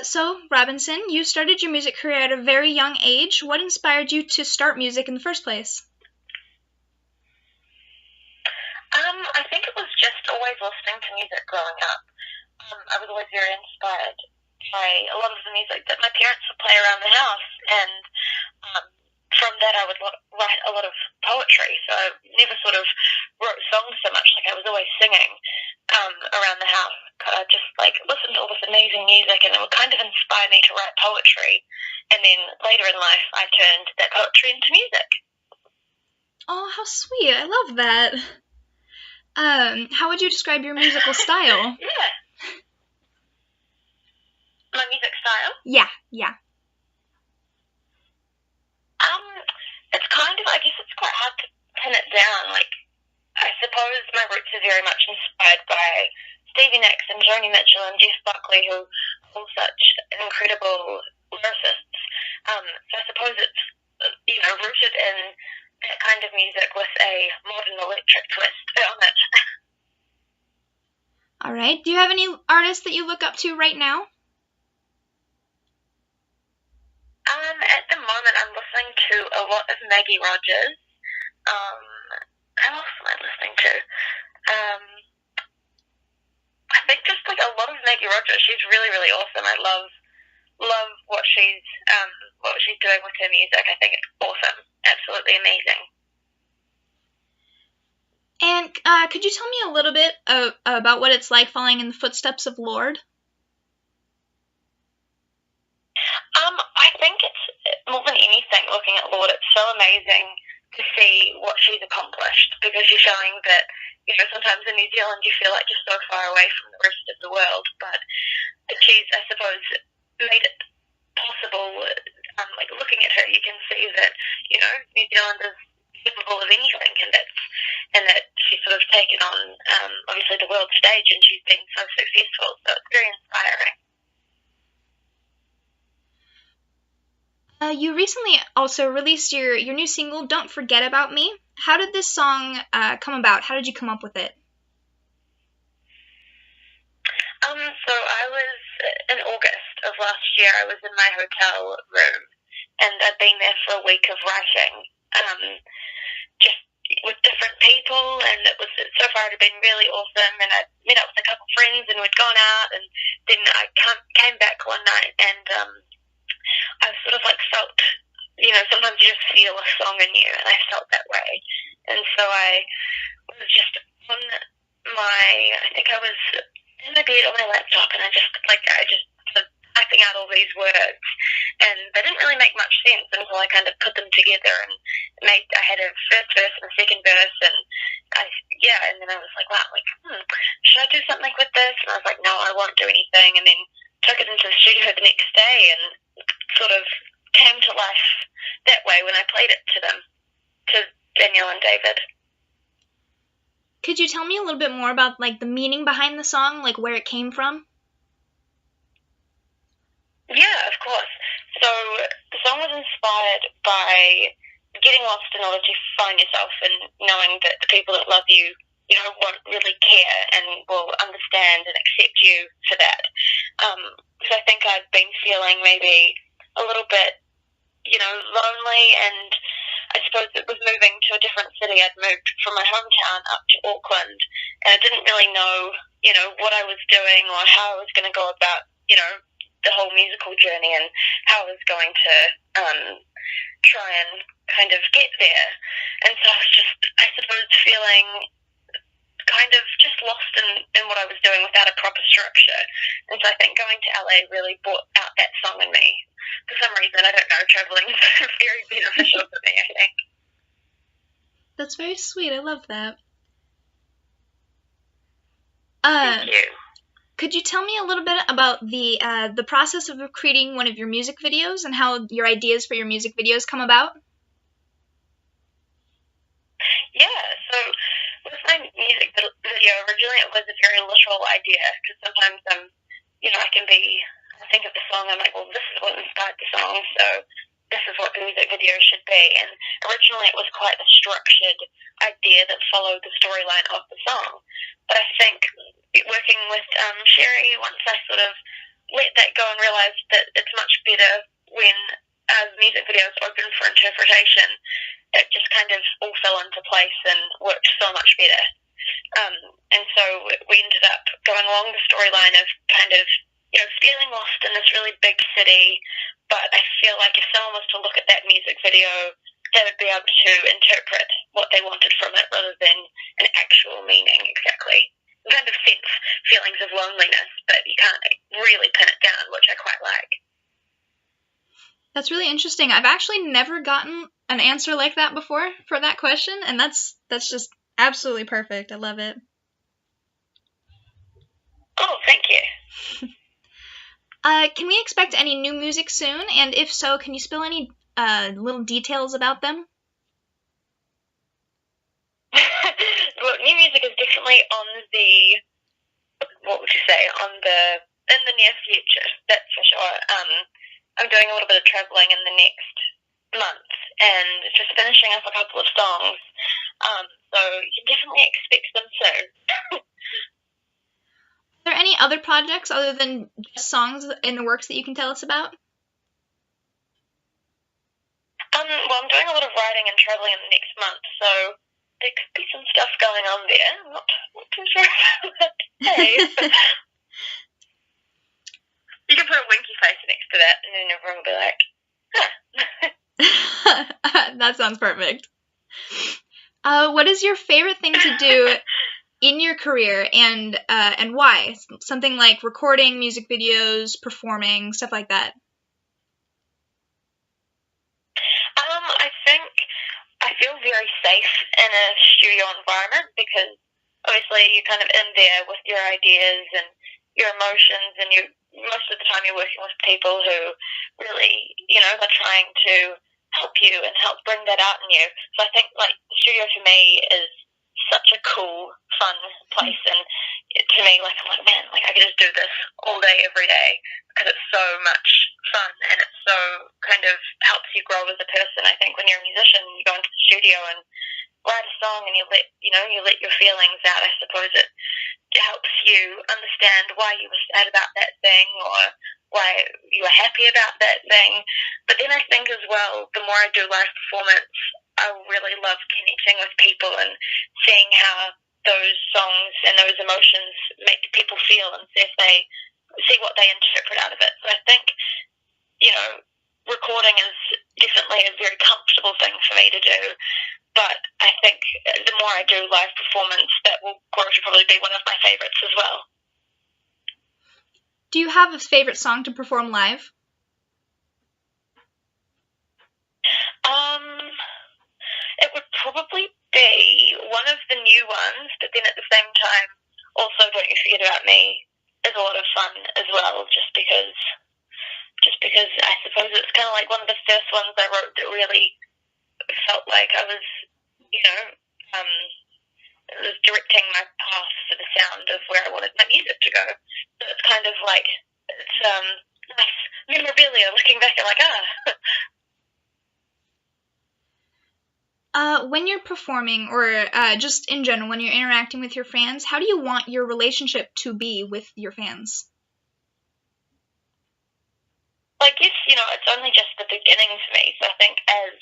So, Robinson, you started your music career at a very young age. What inspired you to start music in the first place? I think it was just always listening to music growing up. I was always very inspired by a lot of the music that my parents would play around the house, and um, from that I would write a lot of poetry. So I never sort of wrote songs so much. Like I was always singing around the house. I just like listened to all this amazing music, and it would kind of inspire me to write poetry. And then later in life, I turned that poetry into music. Oh, how sweet. I love that. How would you describe your musical style? Yeah. My music style? Yeah. It's kind of, I guess it's quite hard to pin it down. Like, I suppose my roots are very much inspired by Stevie Nicks and Joni Mitchell and Jeff Buckley, who are such incredible lyricists. So I suppose it's, rooted in that kind of music with a modern electric twist on it. All right. Do you have any artists that you look up to right now? At the moment, I'm listening to a lot of Maggie Rogers. Who else am I listening to? I think just like a lot of Maggie Rogers. She's really, really awesome. I love what she's doing with her music. I think it's awesome. Absolutely amazing. And could you tell me a little bit about what it's like following in the footsteps of Lorde? I think it's more than anything, looking at Lorde, it's so amazing to see what she's accomplished, because you're showing that, sometimes in New Zealand you feel like you're so far away from the rest of the world, but she's, I suppose, made it possible. Like looking at her, you can see that, New Zealand is capable of anything, and that she's sort of taken on, obviously, the world stage, and she's been so successful, so it's very inspiring. You recently also released your new single, Don't Forget About Me. How did this song come about? How did you come up with it? So I was, in August of last year, I was in my hotel room, and I'd been there for a week of writing, just with different people, and so far it had been really awesome, and I'd met up with a couple of friends, and we'd gone out, and then I came back one night, and I sort of like felt, sometimes you just feel a song in you, and I felt that way. And so I was just on I think I was in my bed on my laptop, and I just started typing out all these words, and they didn't really make much sense until I kind of put them together, and I had a first verse and a second verse, and and then I was like, wow, should I do something with this? And I was like, no, I won't do anything, and then took it into the studio the next day, and sort of came to life that way when I played it to them, to Danielle and David. Could you tell me a little bit more about like the meaning behind the song, like where it came from? Yeah, of course. So the song was inspired by getting lost in order to find yourself, and knowing that the people that love you, won't really care and will understand and accept you for that. Because I think I'd been feeling maybe a little bit, lonely, and I suppose it was moving to a different city. I'd moved from my hometown up to Auckland, and I didn't really know, what I was doing or how I was going to go about, the whole musical journey, and how I was going to try and kind of get there. And so I was just, I suppose, feeling kind of just lost in what I was doing without a proper structure. And so I think going to LA really brought out that song in me. For some reason, I don't know, traveling is very beneficial for me, I think. That's very sweet. I love that. Thank you. Could you tell me a little bit about the process of creating one of your music videos and how your ideas for your music videos come about? Yeah, so with my music video, originally it was a very literal idea, because sometimes I think of the song, I'm like, well, this is what inspired the song, so this is what the music video should be. And originally it was quite a structured idea that followed the storyline of the song. But I think working with Sherry, once I sort of let that go and realised that it's much better when the music video is open for interpretation. It just kind of all fell into place and worked so much better. And so we ended up going along the storyline of kind of, feeling lost in this really big city, but I feel like if someone was to look at that music video, they would be able to interpret what they wanted from it rather than an actual meaning exactly. You kind of sense feelings of loneliness, but you can't really pin it down, which I quite like. That's really interesting. I've actually never gotten an answer like that before for that question, and that's just absolutely perfect. I love it. Oh, thank you. Can we expect any new music soon? And if so, can you spill any little details about them? Well, new music is definitely on the, in the near future, that's for sure. I'm doing a little bit of travelling in the next month and just finishing up a couple of songs. So you can definitely expect them soon. Are there any other projects other than just songs in the works that you can tell us about? Well, I'm doing a lot of writing and travelling in the next month, so there could be some stuff going on there. I'm not too sure about that today. You can put a winky face next to that, and then everyone will be like, huh. That sounds perfect. What is your favorite thing to do in your career, and why? Something like recording music videos, performing, stuff like that. I think I feel very safe in a studio environment because obviously you're kind of in there with your ideas and your emotions, and most of the time you're working with people who really, are trying to help you and help bring that out in you. So I think like the studio for me is such a cool, fun place, and to me, like I'm like, man, like I could just do this all day, every day, because it's so much fun and it so kind of helps you grow as a person. I think when you're a musician, you go into the studio and write a song and you let your feelings out. I suppose it helps you understand why you were sad about that thing or why you were happy about that thing. But then I think as well, the more I do live performance, I really love connecting with people and seeing how those songs and those emotions make people feel and see what they interpret out of it. So I think, recording is definitely a very comfortable thing for me to do. But I think the more I do live performance, that will grow to probably be one of my favourites as well. Do you have a favourite song to perform live? It would probably be one of the new ones, but then at the same time, also Don't You Forget About Me is a lot of fun as well, just because I suppose it's kind of like one of the first ones I wrote that really felt like I was, it was directing my path for the sound of where I wanted my music to go. So it's kind of like, it's nice memorabilia looking back at like, When you're performing, or just in general, when you're interacting with your fans, how do you want your relationship to be with your fans? Well, I guess, it's only just the beginning for me. So I think as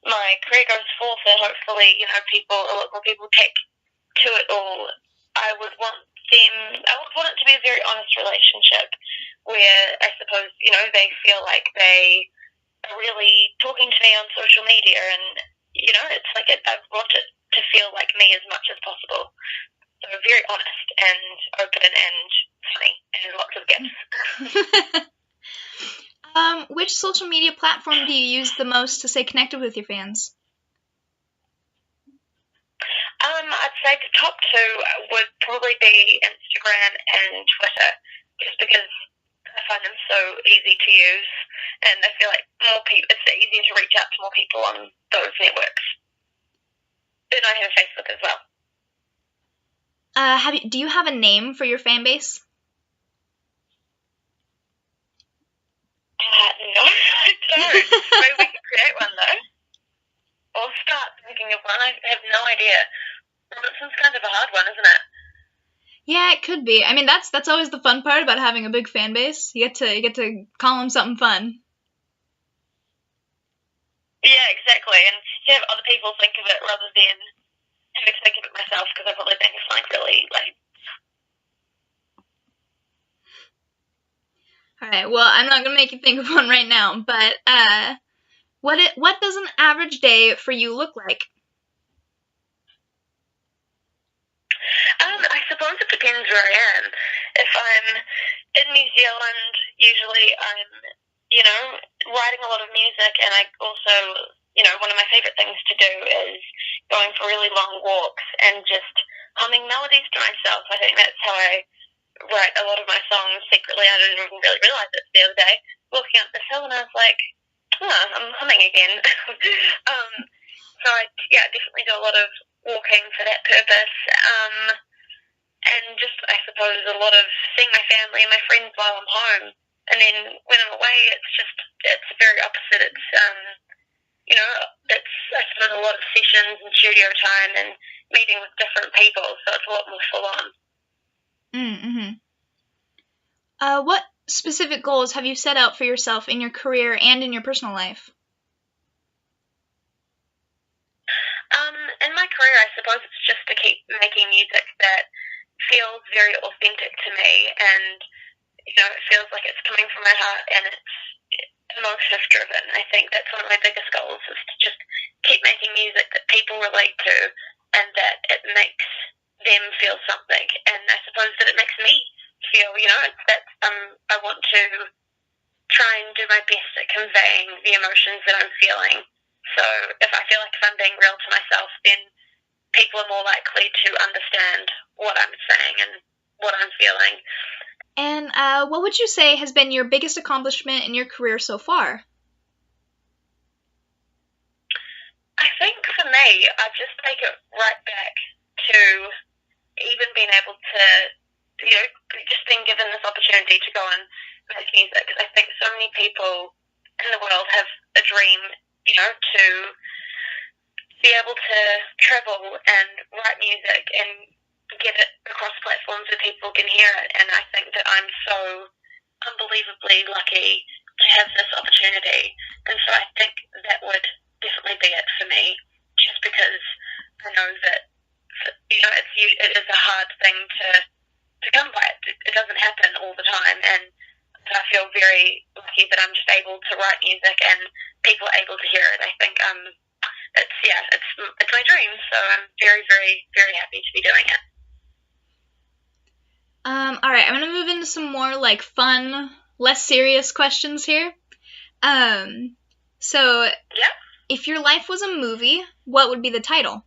my career goes forth and hopefully, a lot more people take to it all, I would want it to be a very honest relationship where I suppose, they feel like they are really talking to me on social media and, it's like I want it to feel like me as much as possible. So very honest and open and funny and lots of gifts. Which social media platform do you use the most to stay connected with your fans? I'd say the top two would probably be Instagram and Twitter, just because I find them so easy to use, and I feel like it's easier to reach out to more people on those networks. Then I have Facebook as well. Do you have a name for your fan base? No, I don't. Maybe we can create one though. Or start thinking of one. I have no idea. Robinson's kind of a hard one, isn't it? Yeah, it could be. I mean, that's always the fun part about having a big fan base. You get to call them something fun. Yeah, exactly. And to have other people think of it rather than having to think of it myself, because I probably think it's like really like. All right. Well, I'm not gonna make you think of one right now, but what does an average day for you look like? I suppose it depends where I am. If I'm in New Zealand, usually I'm, writing a lot of music, and I also, one of my favorite things to do is going for really long walks and just humming melodies to myself. I think that's how I write a lot of my songs secretly. I didn't even really realize it the other day. Walking up this hill, and I was like, I'm humming again. So I definitely do a lot of walking for that purpose. And just, I suppose, a lot of seeing my family and my friends while I'm home. And then when I'm away, it's very opposite. It's, I suppose, a lot of sessions and studio time and meeting with different people, so it's a lot more full on. Mm-hmm. What specific goals have you set out for yourself in your career and in your personal life? In my career, I suppose it's just to keep making music that feels very authentic to me, and it feels like it's coming from my heart, and it's emotive driven. I think that's one of my biggest goals, is to just keep making music that people relate to, and that it makes them feel something. And I suppose that it makes me feel, it's that I want to try and do my best at conveying the emotions that I'm feeling. So if I feel like if I'm being real to myself, then people are more likely to understand what I'm saying and what I'm feeling. And what would you say has been your biggest accomplishment in your career so far? I think for me, I just take it right back to even being able to, just being given this opportunity to go and make music. Because I think so many people in the world have a dream, to be able to travel and write music and get it across platforms where people can hear it. And I think that I'm so unbelievably lucky to have this opportunity. And so I think that would definitely be it for me, just because I know that, it is a hard thing to come by. It doesn't happen all the time. And so I feel very lucky that I'm just able to write music and people are able to hear it. I think it's my dream, so I'm very, very, very happy to be doing it. All right, I'm gonna move into some more like fun, less serious questions here. So Yeah. If your life was a movie, what would be the title?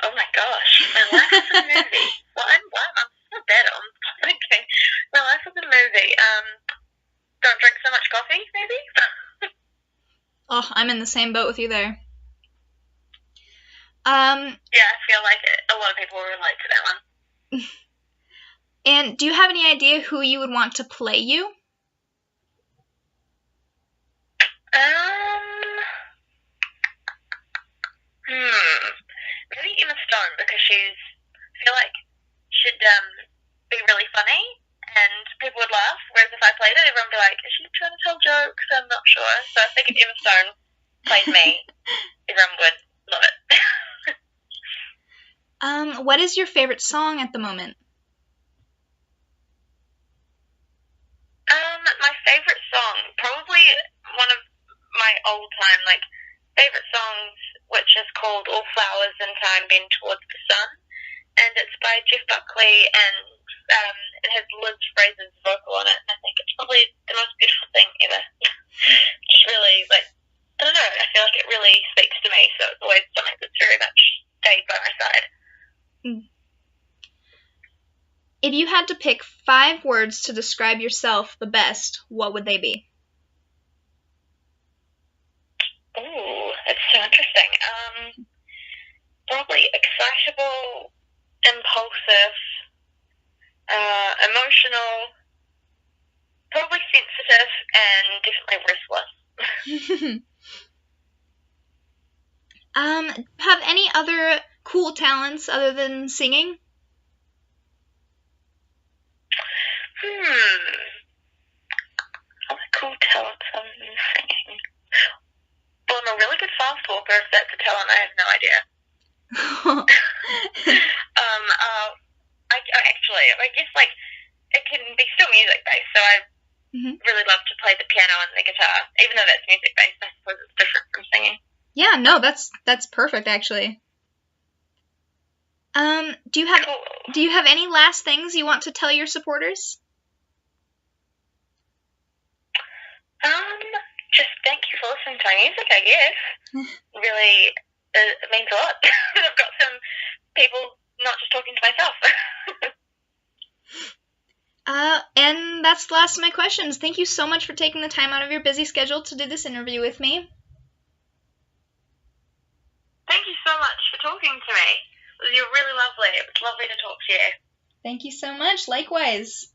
Oh my gosh, my life is a movie. Well, I'm so bad at thinking. My life is a movie. Don't drink so much coffee, maybe? Oh, I'm in the same boat with you there. Yeah, I feel like a lot of people relate to that one. And do you have any idea who you would want to play you? Maybe Emma Stone, because I feel like she'd be really funny and people would laugh, whereas if I played it, everyone would be like, is she trying to tell jokes? I'm not sure. So I think if Emma Stone played me, everyone would love it. What is your favorite song at the moment? My favorite song, probably one of my old-time, favorite songs, which is called All Flowers in Time Bend Towards the Sun, and it's by Jeff Buckley, and it has Liz Fraser's vocal on it, and I think it's probably the most beautiful thing ever. Just really, I don't know, I feel like it really speaks to me, so it's always something that's very much stayed by my side. If you had to pick 5 words to describe yourself the best, what would they be? Ooh, that's so interesting. Probably excitable, impulsive, emotional, probably sensitive, and definitely restless. Have any other cool talents other than singing? Other cool talents other than singing. Well, I'm a really good fast walker. If that's a talent, I have no idea. I guess like it can be still music based. So I really love to play the piano and the guitar, even though that's music based. I suppose it's different from singing. Yeah, no, that's perfect actually. Do you have any last things you want to tell your supporters? Just thank you for listening to my music, I guess. Really, it means a lot. I've got some people not just talking to myself. And that's the last of my questions. Thank you so much for taking the time out of your busy schedule to do this interview with me. Thank you so much for talking to me. You're really lovely. It was lovely to talk to you. Thank you so much. Likewise.